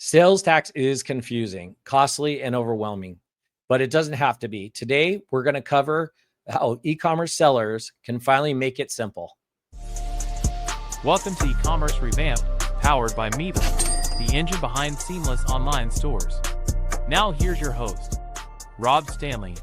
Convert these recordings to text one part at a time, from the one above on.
Sales tax is confusing, costly, and overwhelming, but it doesn't have to be. Today, we're going to cover how e-commerce sellers can finally make it simple. Welcome to E-commerce Revamped, powered by Miva, the engine behind seamless online stores. Now here's your host, Rob Stanley.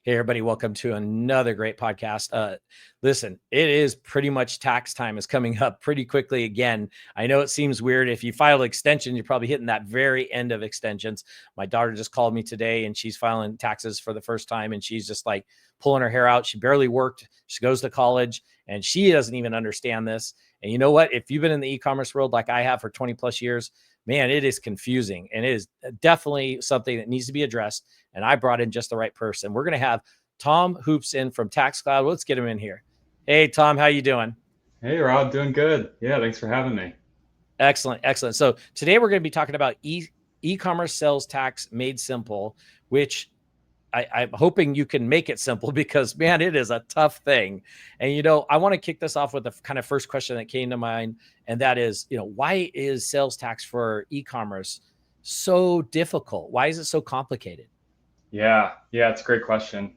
Hey, everybody, welcome to another great podcast. Listen, it is pretty much tax time is coming up pretty quickly again. I know it seems weird. If you file extension, you're probably hitting that very end of extensions. My daughter just called me today and she's filing taxes for the first time and she's just like pulling her hair out. She barely worked. She goes to college and she doesn't even understand this. And you know what? If you've been in the e-commerce world like I have for 20 plus years, man, it is confusing and it is definitely something that needs to be addressed. And I brought in just the right person. We're going to have Tom Hoops in from TaxCloud. Let's get him in here. Hey, Tom, how you doing? Hey, Rob, doing good. Yeah, thanks for having me. Excellent, excellent. So today we're going to be talking about e-commerce sales tax made simple, which I'm hoping you can make it simple because, man, it is a tough thing. And, I want to kick this off with the kind of first question that came to mind. And that is, why is sales tax for e-commerce so difficult? Why is it so complicated? Yeah, it's a great question.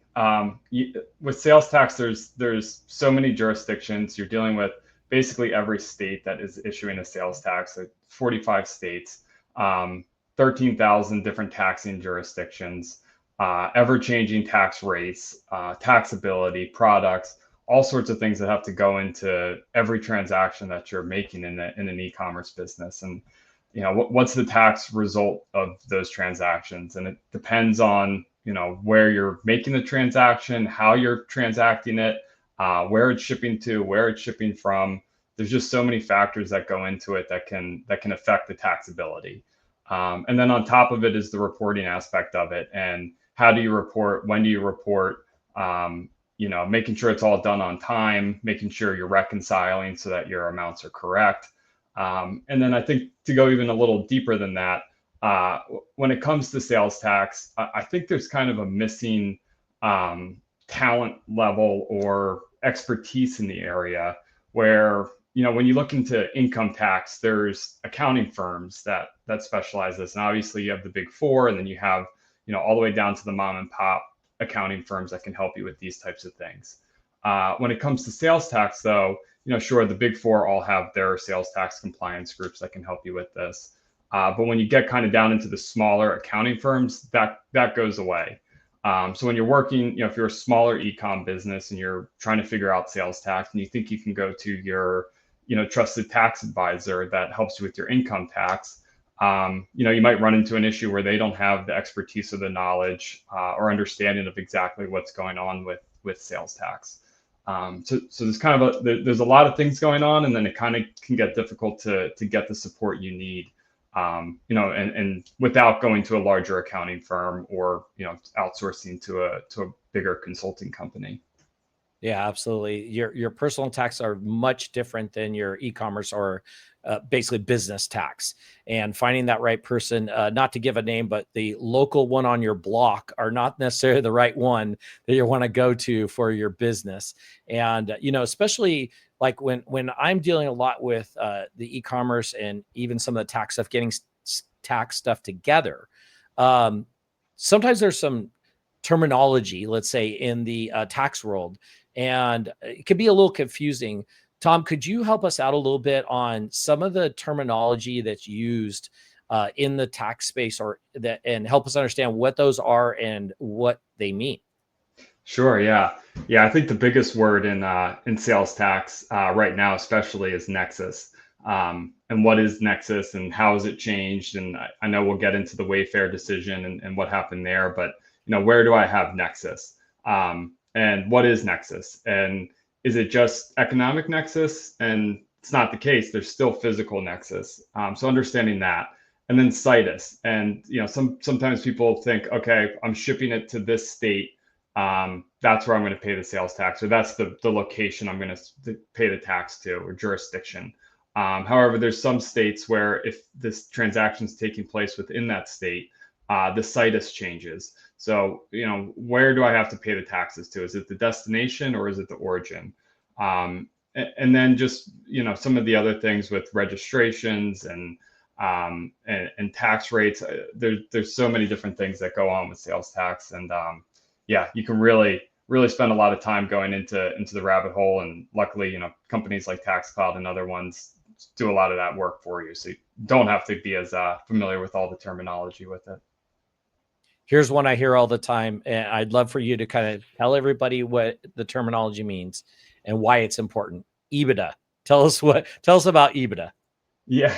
With sales tax, there's so many jurisdictions. You're dealing with basically every state that is issuing a sales tax, like 45 states, 13,000 different taxing jurisdictions, ever-changing tax rates, taxability, products, all sorts of things that have to go into every transaction that you're making in an e-commerce business. And what's the tax result of those transactions? And it depends on where you're making the transaction, how you're transacting it, where it's shipping to, where it's shipping from. There's just so many factors that go into it that can affect the taxability. And then on top of it is the reporting aspect of it. And how do you report? When do you report? Making sure it's all done on time, making sure you're reconciling so that your amounts are correct. And then I think to go even a little deeper than that, when it comes to sales tax, I think there's kind of a missing talent level or expertise in the area where, when you look into income tax, there's accounting firms that specialize this. And obviously you have the big four, and then you have, all the way down to the mom and pop accounting firms that can help you with these types of things. When it comes to sales tax, though, sure, the big four all have their sales tax compliance groups that can help you with this. But when you get kind of down into the smaller accounting firms, that goes away. So when you're working, if you're a smaller e-com business and you're trying to figure out sales tax and you think you can go to your, trusted tax advisor that helps you with your income tax, you might run into an issue where they don't have the expertise or the knowledge or understanding of exactly what's going on with sales tax. So there's kind of there's a lot of things going on, and then it kind of can get difficult to get the support you need, and without going to a larger accounting firm or, outsourcing to a bigger consulting company. Yeah, absolutely. Your personal tax are much different than your e-commerce or basically business tax. And finding that right person, not to give a name, but the local one on your block are not necessarily the right one that you want to go to for your business. And, especially like when I'm dealing a lot with the e-commerce and even some of the tax stuff, getting tax stuff together, sometimes there's some terminology, let's say, in the tax world, and it could be a little confusing. Tom, could you help us out a little bit on some of the terminology that's used in the tax space, and help us understand what those are and what they mean? Sure. Yeah. I think the biggest word in sales tax right now, especially, is nexus. And what is nexus and how has it changed? And I know we'll get into the Wayfair decision and what happened there, but where do I have nexus? And what is nexus? And is it just economic nexus? And it's not the case. There's still physical nexus. So understanding that, and then situs. And sometimes people think, okay, I'm shipping it to this state. That's where I'm going to pay the sales tax, or that's the location I'm going to pay the tax to, or jurisdiction. However, there's some states where if this transaction is taking place within that state, the situs changes. So, where do I have to pay the taxes to? Is it the destination or is it the origin? And then just, some of the other things with registrations and and tax rates. There's so many different things that go on with sales tax, and yeah, you can really spend a lot of time going into the rabbit hole. And luckily, companies like TaxCloud and other ones do a lot of that work for you, so you don't have to be as familiar with all the terminology with it. Here's one I hear all the time, and I'd love for you to kind of tell everybody what the terminology means and why it's important. EBITDA. Tell us about EBITDA. Yeah.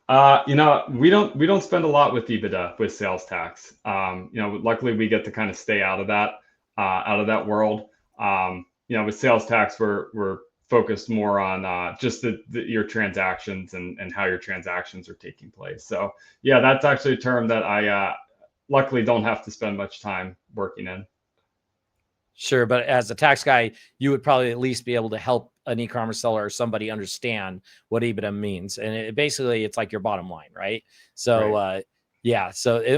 We don't spend a lot with EBITDA with sales tax. Luckily we get to kind of stay out of that world. With sales tax, we're focused more on just your transactions and how your transactions are taking place. So yeah, that's actually a term that I luckily don't have to spend much time working in. Sure, but as a tax guy, you would probably at least be able to help an e-commerce seller or somebody understand what EBITDA means. And basically it's like your bottom line, right? So Right.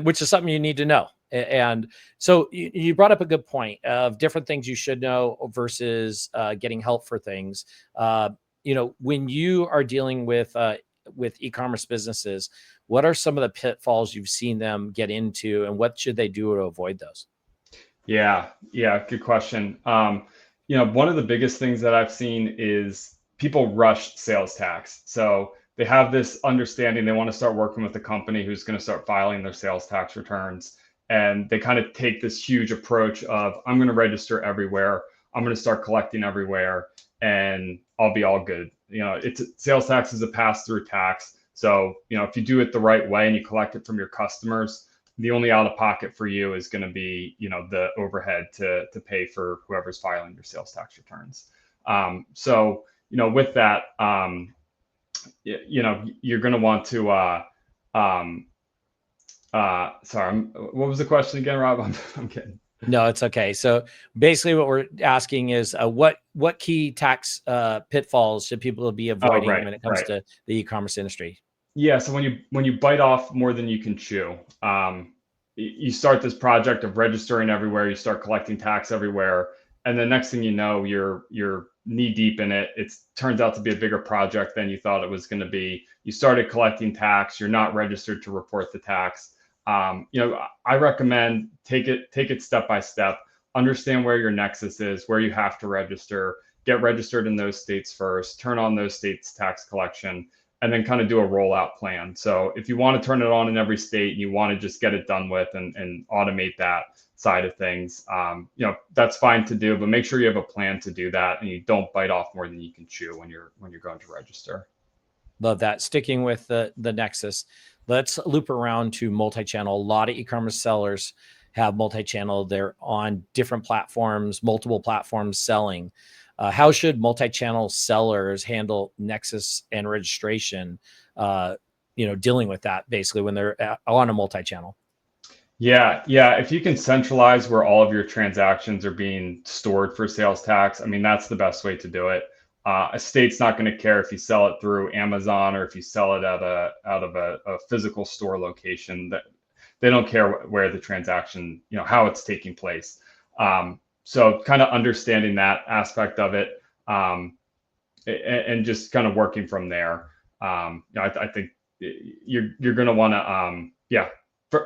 which is something you need to know. And so you brought up a good point of different things you should know versus getting help for things. When you are dealing with e-commerce businesses, what are some of the pitfalls you've seen them get into, and what should they do to avoid those? Yeah, good question. One of the biggest things that I've seen is people rush sales tax. So they have this understanding they want to start working with a company who's going to start filing their sales tax returns. And they kind of take this huge approach of, I'm going to register everywhere, I'm going to start collecting everywhere, and I'll be all good. Sales tax is a pass-through tax. So, if you do it the right way and you collect it from your customers, the only out of pocket for you is going to be, the overhead to pay for whoever's filing your sales tax returns. So, with that, you're going to want to, sorry, what was the question again, Rob? I'm kidding. No, it's okay. So basically what we're asking is what key tax pitfalls should people be avoiding when it comes to the e-commerce industry? Yeah, so when you bite off more than you can chew, you start this project of registering everywhere, you start collecting tax everywhere, and the next thing you know, you're knee deep in it. It turns out to be a bigger project than you thought it was going to be. You started collecting tax, you're not registered to report the tax. I recommend take it step by step. Understand where your nexus is, where you have to register. Get registered in those states first. Turn on those states' tax collection, and then kind of do a rollout plan. So if you want to turn it on in every state, and you want to just get it done with and automate that side of things, that's fine to do. But make sure you have a plan to do that, and you don't bite off more than you can chew when you're going to register. Love that. Sticking with the nexus, let's loop around to multi-channel. A lot of e-commerce sellers have multi-channel. They're on different platforms, multiple platforms selling. How should multi-channel sellers handle nexus and registration, dealing with that basically when they're on a multi-channel? Yeah. If you can centralize where all of your transactions are being stored for sales tax, I mean, that's the best way to do it. A state's not going to care if you sell it through Amazon or if you sell it out of a physical store location. That they don't care where the transaction, how it's taking place. So kind of understanding that aspect of it, and just kind of working from there. I think you're going to want to,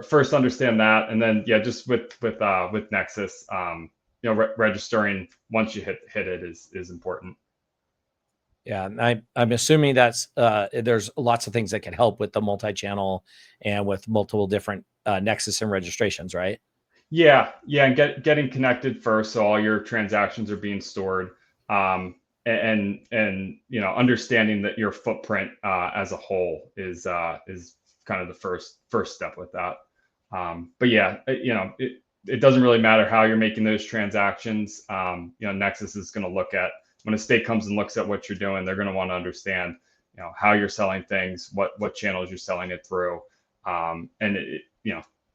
first understand that, and then just with Nexus, registering once you hit it is important. Yeah, I'm assuming that's there's lots of things that can help with the multi-channel and with multiple different nexus and registrations, right? Yeah, and getting connected first, so all your transactions are being stored, and understanding that your footprint as a whole is kind of the first step with that. But yeah, it doesn't really matter how you're making those transactions. Nexus is going to look at, when a state comes and looks at what you're doing, they're going to want to understand, how you're selling things, what channels you're selling it through, and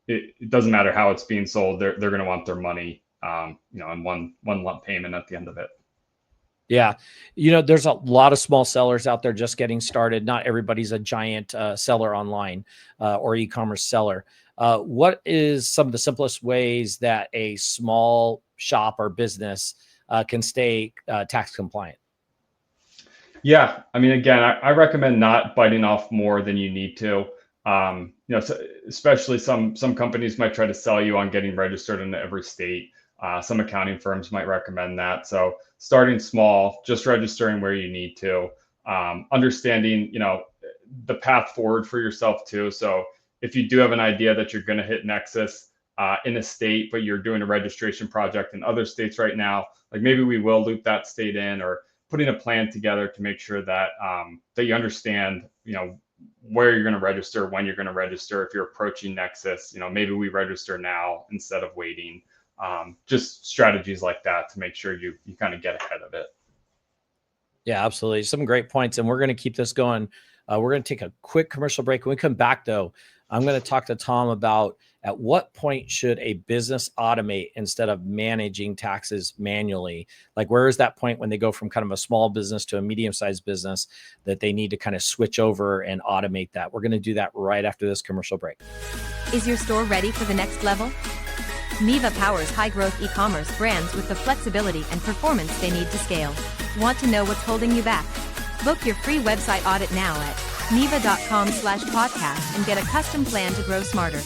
it doesn't matter how it's being sold. They're going to want their money, in one lump payment at the end of it. Yeah. There's a lot of small sellers out there just getting started. Not everybody's a giant seller online or e-commerce seller. What is some of the simplest ways that a small shop or business can stay tax compliant? Yeah, I mean, again, I recommend not biting off more than you need to. So especially some companies might try to sell you on getting registered in every state. Some accounting firms might recommend that. So starting small, just registering where you need to, understanding, the path forward for yourself too. So if you do have an idea that you're going to hit Nexus in a state, but you're doing a registration project in other states right now, like maybe we will loop that state in, or putting a plan together to make sure that that you understand, where you're going to register, when you're going to register. If you're approaching Nexus, maybe we register now instead of waiting. Just strategies like that to make sure you kind of get ahead of it. Yeah, absolutely. Some great points. And we're going to keep this going. We're going to take a quick commercial break. When we come back, though, I'm going to talk to Tom about at what point should a business automate instead of managing taxes manually? Like, where is that point when they go from kind of a small business to a medium-sized business that they need to kind of switch over and automate that? We're going to do that right after this commercial break. Is your store ready for the next level? Miva powers high-growth e-commerce brands with the flexibility and performance they need to scale. Want to know what's holding you back? Book your free website audit now at miva.com/podcast and get a custom plan to grow smarter.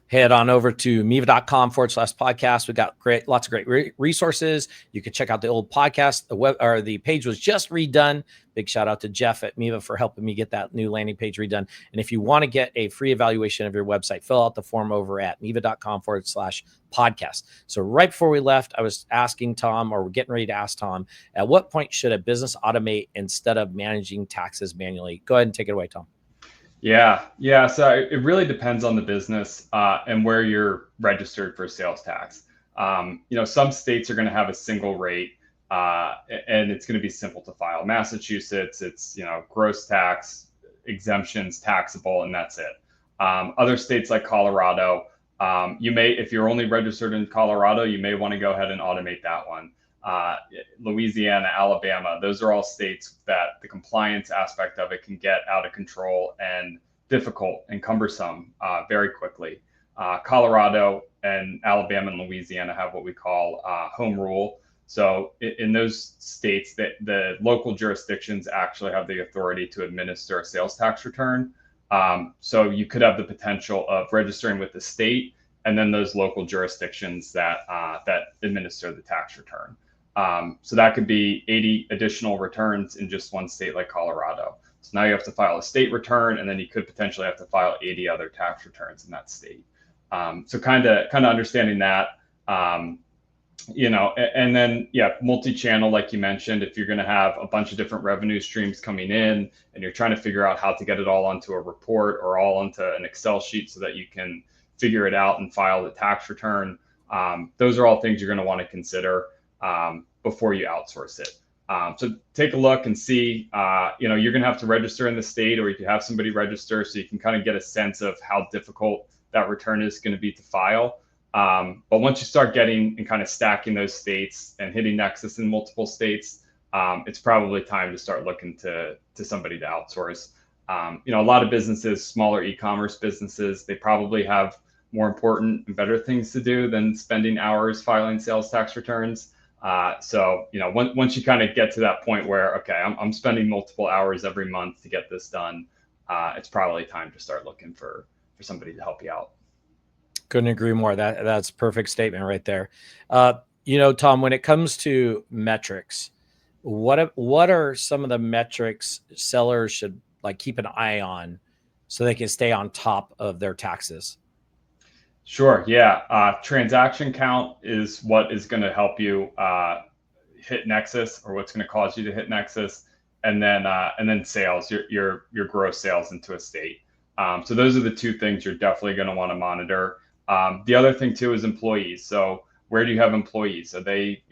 Head on over to miva.com/podcast. We got lots of great resources. You can check out the old podcast. The page was just redone. Big shout out to Jeff at Miva for helping me get that new landing page redone. And if you want to get a free evaluation of your website, fill out the form over at miva.com/podcast. So right before we left, I was asking Tom, or we're getting ready to ask Tom, at what point should a business automate instead of managing taxes manually? Go ahead and take it away, Tom. Yeah. So it really depends on the business and where you're registered for sales tax. Some states are going to have a single rate, and it's going to be simple to file. Massachusetts, it's gross tax, exemptions, taxable, and that's it. Other states like Colorado, if you're only registered in Colorado, you may want to go ahead and automate that one. Louisiana, Alabama, those are all states that the compliance aspect of it can get out of control and difficult and cumbersome very quickly. Colorado and Alabama and Louisiana have what we call home rule. So in those states, the local jurisdictions actually have the authority to administer a sales tax return. So you could have the potential of registering with the state and then those local jurisdictions that administer the tax return. So that could be 80 additional returns in just one state like Colorado. So now you have to file a state return, and then you could potentially have to file 80 other tax returns in that state. So kind of understanding that, and then, multi-channel, like you mentioned, if you're going to have a bunch of different revenue streams coming in and you're trying to figure out how to get it all onto a report or all onto an Excel sheet so that you can figure it out and file the tax return, those are all things you're going to want to consider before you outsource it. So take a look and see, you're going to have to register in the state, or you can have somebody register so you can kind of get a sense of how difficult that return is going to be to file. But once you start getting and kind of stacking those states and hitting Nexus in multiple states, it's probably time to start looking to somebody to outsource. A lot of businesses, smaller e-commerce businesses, they probably have more important and better things to do than spending hours filing sales tax returns. So once you kind of get to that point where, okay, I'm spending multiple hours every month to get this done, it's probably time to start looking for somebody to help you out. Couldn't agree more. That's a perfect statement right there. Tom, when it comes to metrics, what are some of the metrics sellers should keep an eye on so they can stay on top of their taxes? Sure. Yeah. Transaction count is what is going to help you hit Nexus, or what's going to cause you to hit Nexus, and then sales, your gross sales into a state. So those are the two things you're definitely going to want to monitor. The other thing too is employees. So where do you have employees? Are they,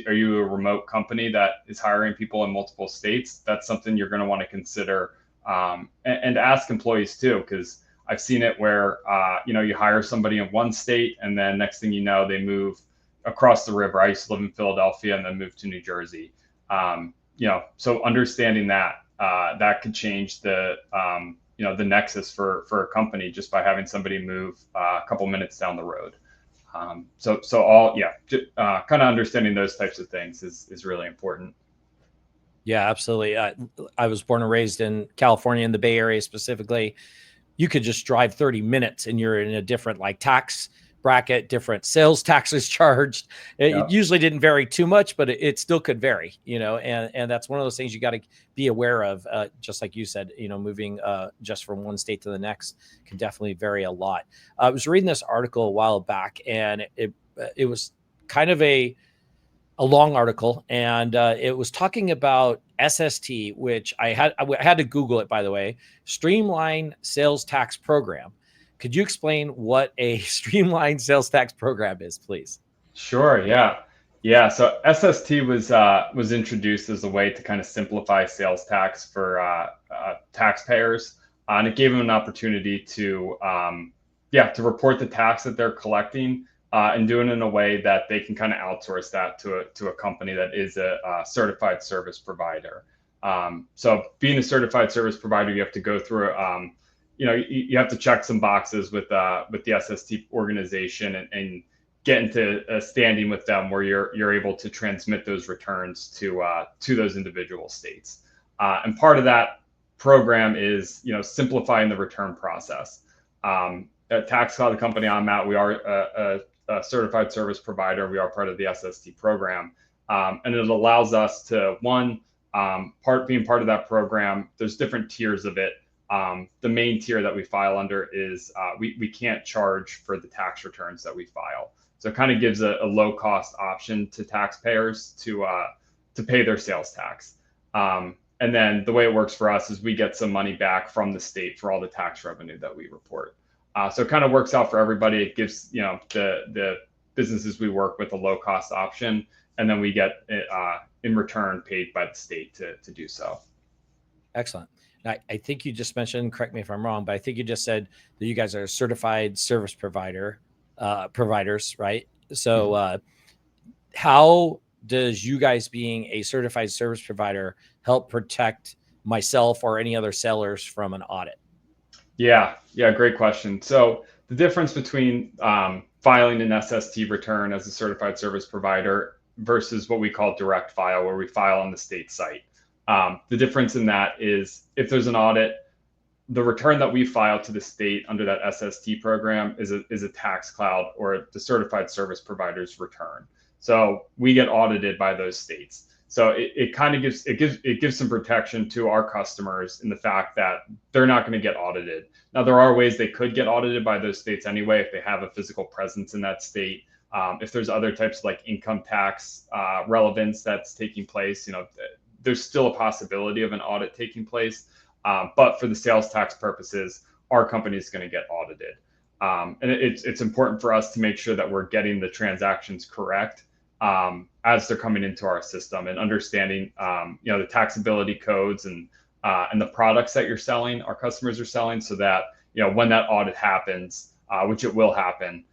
are you a remote company that is hiring people in multiple states? That's something you're going to want to consider, and ask employees too, because I've seen it where, you hire somebody in one state and then next thing you know, they move across the river. I used to live in Philadelphia and then moved to New Jersey. So understanding that could change the nexus for a company just by having somebody move a couple minutes down the road. Kind of understanding those types of things is really important. Yeah, absolutely. I was born and raised in California, in the Bay Area specifically. You could just drive 30 minutes and you're in a different like tax bracket, different sales taxes charged. It Yeah. usually didn't vary too much, but it still could vary, and that's one of those things you got to be aware of. Just like you said, moving just from one state to the next can definitely vary a lot. I was reading this article a while back, and it was kind of a long article, and it was talking about SST, which I had to Google it, by the way. Streamline Sales Tax Program. Could you explain what a streamlined sales tax program is, please? Sure. Yeah. Yeah. So SST was introduced as a way to kind of simplify sales tax for taxpayers, and it gave them an opportunity to to report the tax that they're collecting, and do it in a way that they can kind of outsource that to a company that is a certified service provider. So being a certified service provider, you have to go through you have to check some boxes with the SST organization, and get into a standing with them where you're able to transmit those returns to those individual states. And part of that program is simplifying the return process. At TaxCloud, the company I'm at, we are a certified service provider. We are part of the SST program, and it allows us to being part of that program. There's different tiers of it. The main tier that we file under is we can't charge for the tax returns that we file. So it kind of gives a low cost option to taxpayers to pay their sales tax. And then the way it works for us is we get some money back from the state for all the tax revenue that we report. So it kind of works out for everybody. It gives the businesses we work with a low cost option, and then we get in return paid by the state to do so. Excellent. I think you just mentioned, correct me if I'm wrong, but I think you just said that you guys are certified service providers, right? So how does you guys being a certified service provider help protect myself or any other sellers from an audit? Yeah, great question. So the difference between filing an SST return as a certified service provider versus what we call direct file, where we file on the state site. The difference in that is if there's an audit, the return that we file to the state under that SST program is a TaxCloud or the certified service provider's return. So we get audited by those states. So it kind of gives some protection to our customers in the fact that they're not going to get audited. Now, there are ways they could get audited by those states anyway if they have a physical presence in that state. If there's other types of like income tax relevance that's taking place, there's still a possibility of an audit taking place. But for the sales tax purposes, our company is going to get audited. And it's important for us to make sure that we're getting the transactions correct as they're coming into our system, and understanding the taxability codes and the products that you're selling, our customers are selling, so that when that audit happens, which it will happen,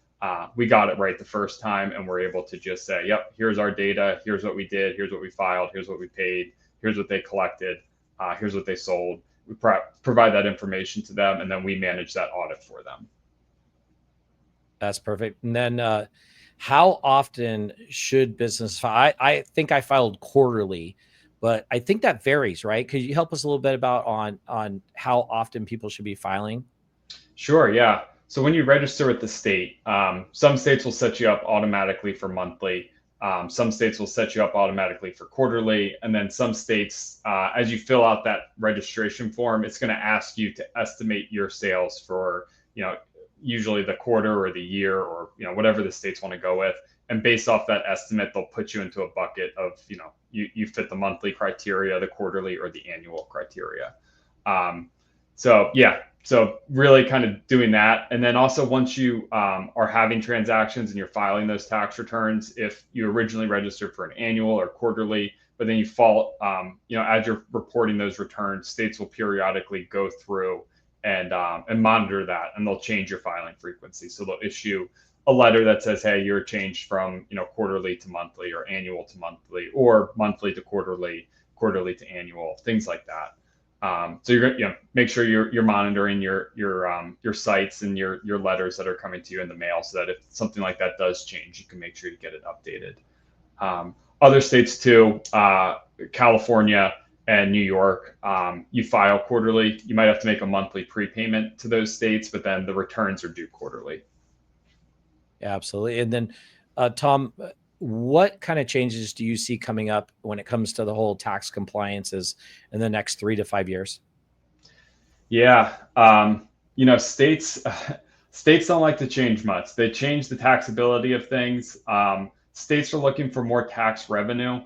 we got it right the first time, and we're able to just say, yep, here's our data, here's what we did, here's what we filed, here's what we paid, here's what they collected, here's what they sold. We provide that information to them, and then we manage that audit for them. That's perfect. And then how often should business file? I think I filed quarterly, but I think that varies, right? Could you help us a little bit about on how often people should be filing? Sure, yeah. So when you register with the state, some states will set you up automatically for monthly. Some states will set you up automatically for quarterly. And then some states, as you fill out that registration form, it's going to ask you to estimate your sales for, usually the quarter or the year, or, whatever the states want to go with. And based off that estimate, they'll put you into a bucket of, you fit the monthly criteria, the quarterly, or the annual criteria. So really kind of doing that. And then also once you are having transactions and you're filing those tax returns, if you originally registered for an annual or quarterly, but then you fall, as you're reporting those returns, states will periodically go through and monitor that, and they'll change your filing frequency. So they'll issue a letter that says, hey, you're changed from quarterly to monthly, or annual to monthly, or monthly to quarterly, quarterly to annual, things like that. So you're make sure you're monitoring your sites and your letters that are coming to you in the mail, so that if something like that does change, you can make sure you get it updated. Other states too, California and New York, you file quarterly. You might have to make a monthly prepayment to those states, but then the returns are due quarterly. Yeah, absolutely. And then, Tom, what kind of changes do you see coming up when it comes to the whole tax compliances in the next 3 to 5 years? Yeah, states states don't like to change much. They change the taxability of things. States are looking for more tax revenue.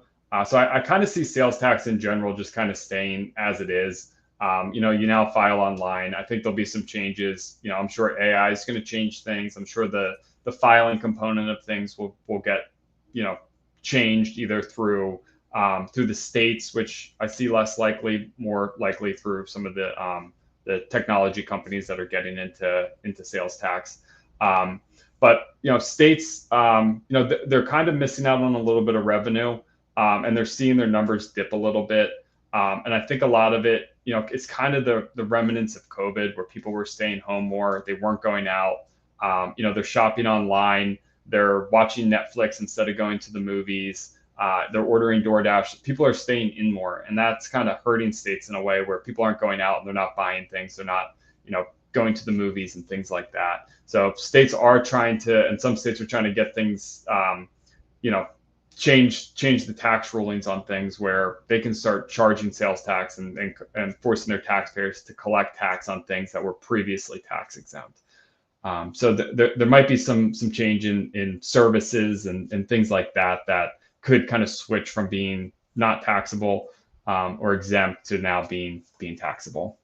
So I kind of see sales tax in general just kind of staying as it is. You now file online. I think there'll be some changes. I'm sure AI is going to change things. I'm sure the filing component of things will get changed either through the states, which I see less likely, more likely through some of the technology companies that are getting into sales tax. But states, they're kind of missing out on a little bit of revenue, and they're seeing their numbers dip a little bit. And I think a lot of it, it's kind of the remnants of COVID, where people were staying home more. They weren't going out. They're shopping online. They're watching Netflix instead of going to the movies. They're ordering DoorDash. People are staying in more, and that's kind of hurting states in a way where people aren't going out and they're not buying things. They're not, going to the movies and things like that. So states are trying to, and some states are trying to get things, change the tax rulings on things where they can start charging sales tax and forcing their taxpayers to collect tax on things that were previously tax exempt. So there might be some change in services and things like that could kind of switch from being not taxable or exempt to now being taxable.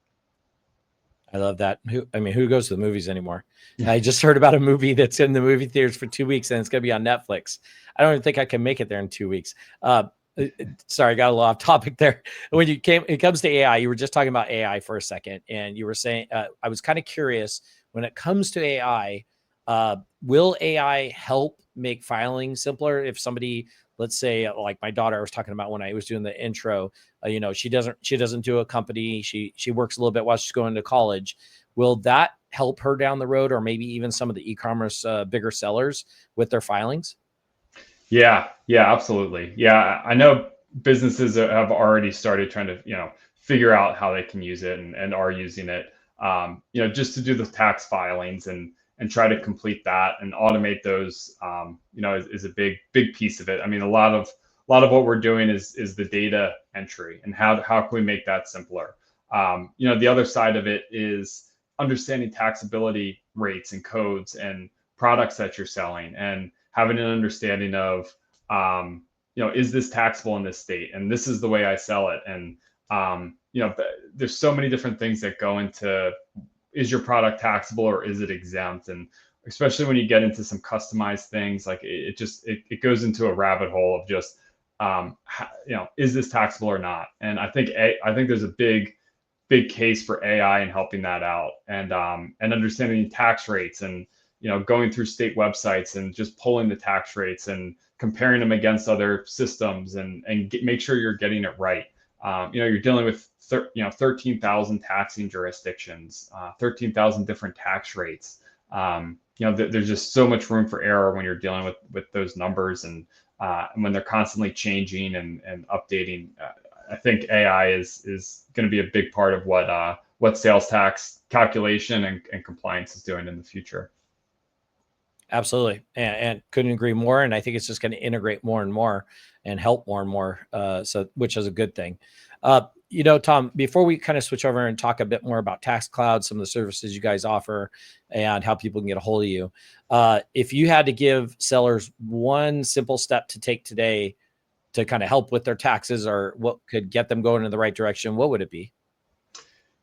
I love that. Who goes to the movies anymore? I just heard about a movie that's in the movie theaters for 2 weeks and it's going to be on Netflix. I don't even think I can make it there in 2 weeks. Sorry, I got a little off topic there. When it comes to AI, you were just talking about AI for a second, and you were saying, I was kind of curious, when it comes to AI, will AI help make filing simpler? If somebody, let's say, like my daughter, I was talking about when I was doing the intro, she doesn't do a company. She works a little bit while she's going to college. Will that help her down the road, or maybe even some of the e-commerce bigger sellers with their filings? Yeah, absolutely. Yeah, I know businesses have already started trying to, figure out how they can use it and are using it, just to do the tax filings and try to complete that and automate those, is a big piece of it. I mean, a lot of what we're doing is the data entry and how can we make that simpler? The other side of it is understanding taxability rates and codes and products that you're selling and having an understanding of, is this taxable in this state? And this is the way I sell it. And, there's so many different things that go into, is your product taxable or is it exempt? And especially when you get into some customized things, like it goes into a rabbit hole of just, is this taxable or not? And I think there's a big case for AI in helping that out and understanding tax rates and, going through state websites and just pulling the tax rates and comparing them against other systems and make sure you're getting it right. You're dealing with 13,000 taxing jurisdictions, 13,000 different tax rates. There's just so much room for error when you're dealing with those numbers and when they're constantly changing and updating. I think AI is going to be a big part of what sales tax calculation and compliance is doing in the future. Absolutely. And couldn't agree more. And I think it's just going to integrate more and more and help more and more. Which is a good thing. Tom, before we kind of switch over and talk a bit more about TaxCloud, some of the services you guys offer and how people can get a hold of you. If you had to give sellers one simple step to take today to kind of help with their taxes or what could get them going in the right direction, what would it be?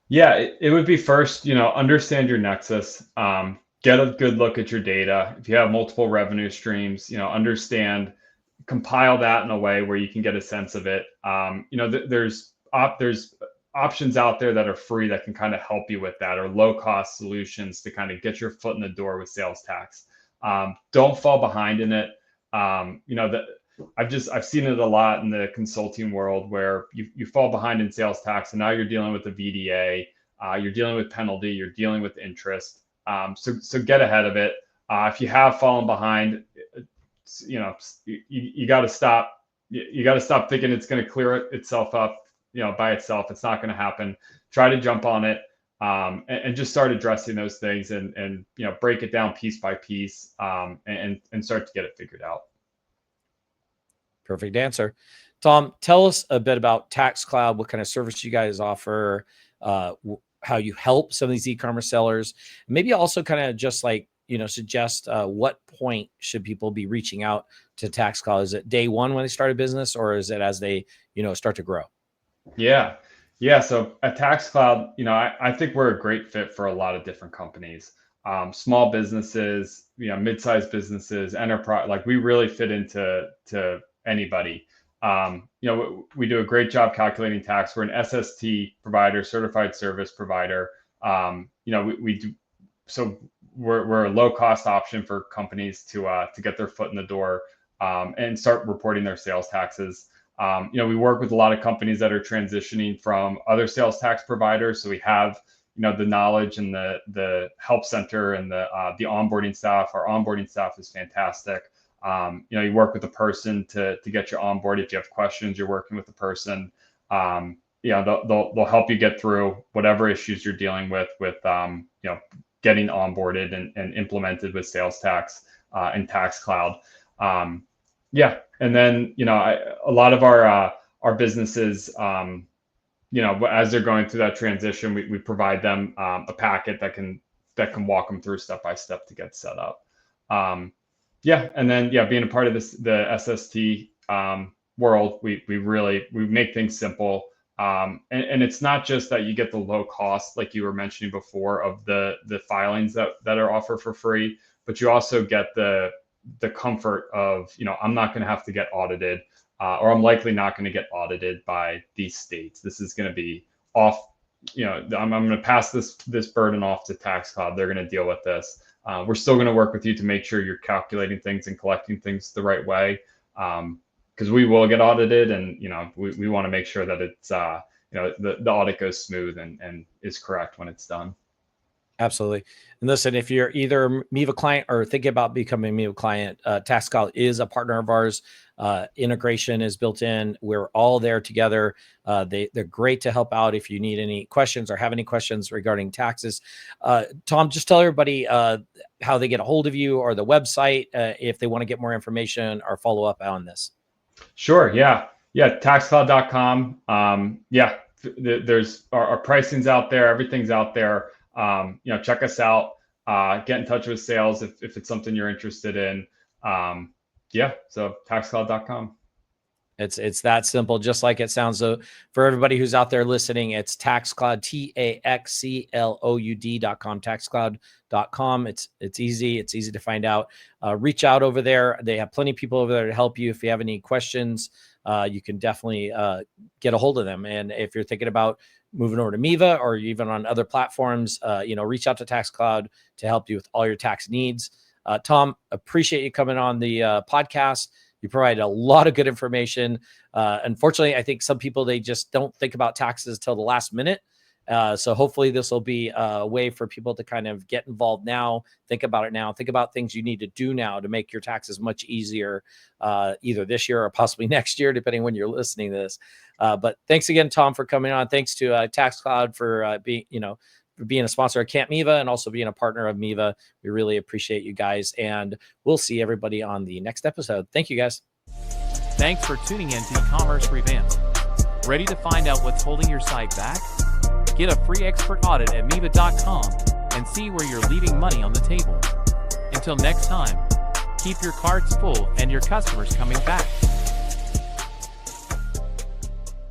Yeah, it would be first, understand your nexus. Get a good look at your data. If you have multiple revenue streams, compile that in a way where you can get a sense of it. There's options out there that are free that can kind of help you with that, or low cost solutions to kind of get your foot in the door with sales tax. Don't fall behind in it. I've seen it a lot in the consulting world where you fall behind in sales tax and now you're dealing with the VDA, you're dealing with penalty, you're dealing with interest. So get ahead of it. If you have fallen behind, you got to stop. You got to stop thinking it's going to clear itself up by itself. It's not going to happen. Try to jump on it, and just start addressing those things, and break it down piece by piece, and start to get it figured out. Perfect answer. Tom, tell us a bit about TaxCloud, what kind of service you guys offer, how you help some of these e-commerce sellers. Maybe also kind of just like, suggest what point should people be reaching out to TaxCloud? Is it day one when they start a business, or is it as they, start to grow? Yeah. So at TaxCloud, I think we're a great fit for a lot of different companies, small businesses, mid-sized businesses, enterprise. Like, we really fit into anybody. We do a great job calculating tax. We're an SST provider, certified service provider. We do, so we're a low cost option for companies to get their foot in the door, and start reporting their sales taxes. We work with a lot of companies that are transitioning from other sales tax providers. So we have, the knowledge and the help center and the onboarding staff. Our onboarding staff is fantastic. You work with a person to get you onboarded. If you have questions, you're working with the person. They'll help you get through whatever issues you're dealing with getting onboarded and implemented with sales tax and TaxCloud. And then, a lot of our businesses, as they're going through that transition, we provide them a packet that can walk them through step by step to get set up. And then being a part of the SST world, we make things simple. And it's not just that you get the low cost, like you were mentioning before, of the filings that are offered for free, but you also get the comfort of, I'm not going to have to get audited, or I'm likely not going to get audited by these states. This is going to be off, I'm going to pass this burden off to TaxCloud. They're going to deal with this. We're still going to work with you to make sure you're calculating things and collecting things the right way, because we will get audited, and we want to make sure that it's the audit goes smooth and is correct when it's done. Absolutely. And listen, if you're either a Miva client or thinking about becoming a Miva client, TaxCloud is a partner of ours. Integration is built in. We're all there together. They're great to help out if you need any questions or have any questions regarding taxes. Tom, just tell everybody how they get a hold of you, or the website, if they want to get more information or follow up on this. Sure. Yeah. TaxCloud.com. There's our pricing's out there. Everything's out there. Check us out, get in touch with sales if it's something you're interested in. So TaxCloud.com. It's that simple, just like it sounds. So for everybody who's out there listening, it's TaxCloud, TaxCloud.com, TaxCloud.com. It's easy. It's easy to find out. Reach out over there. They have plenty of people over there to help you. If you have any questions, you can definitely get a hold of them. And if you're thinking about moving over to Miva or even on other platforms, reach out to TaxCloud to help you with all your tax needs. Tom, appreciate you coming on the podcast. You provided a lot of good information. Unfortunately, I think some people, they just don't think about taxes till the last minute. So hopefully this will be a way for people to kind of get involved now, think about it now, think about things you need to do now to make your taxes much easier, either this year or possibly next year, depending when you're listening to this. But thanks again, Tom, for coming on. Thanks to TaxCloud for being a sponsor of Camp Miva and also being a partner of Miva. We really appreciate you guys, and we'll see everybody on the next episode. Thank you, guys. Thanks for tuning in to E-commerce Revamped. Ready to find out what's holding your site back? Get a free expert audit at Miva.com and see where you're leaving money on the table. Until next time, keep your carts full and your customers coming back.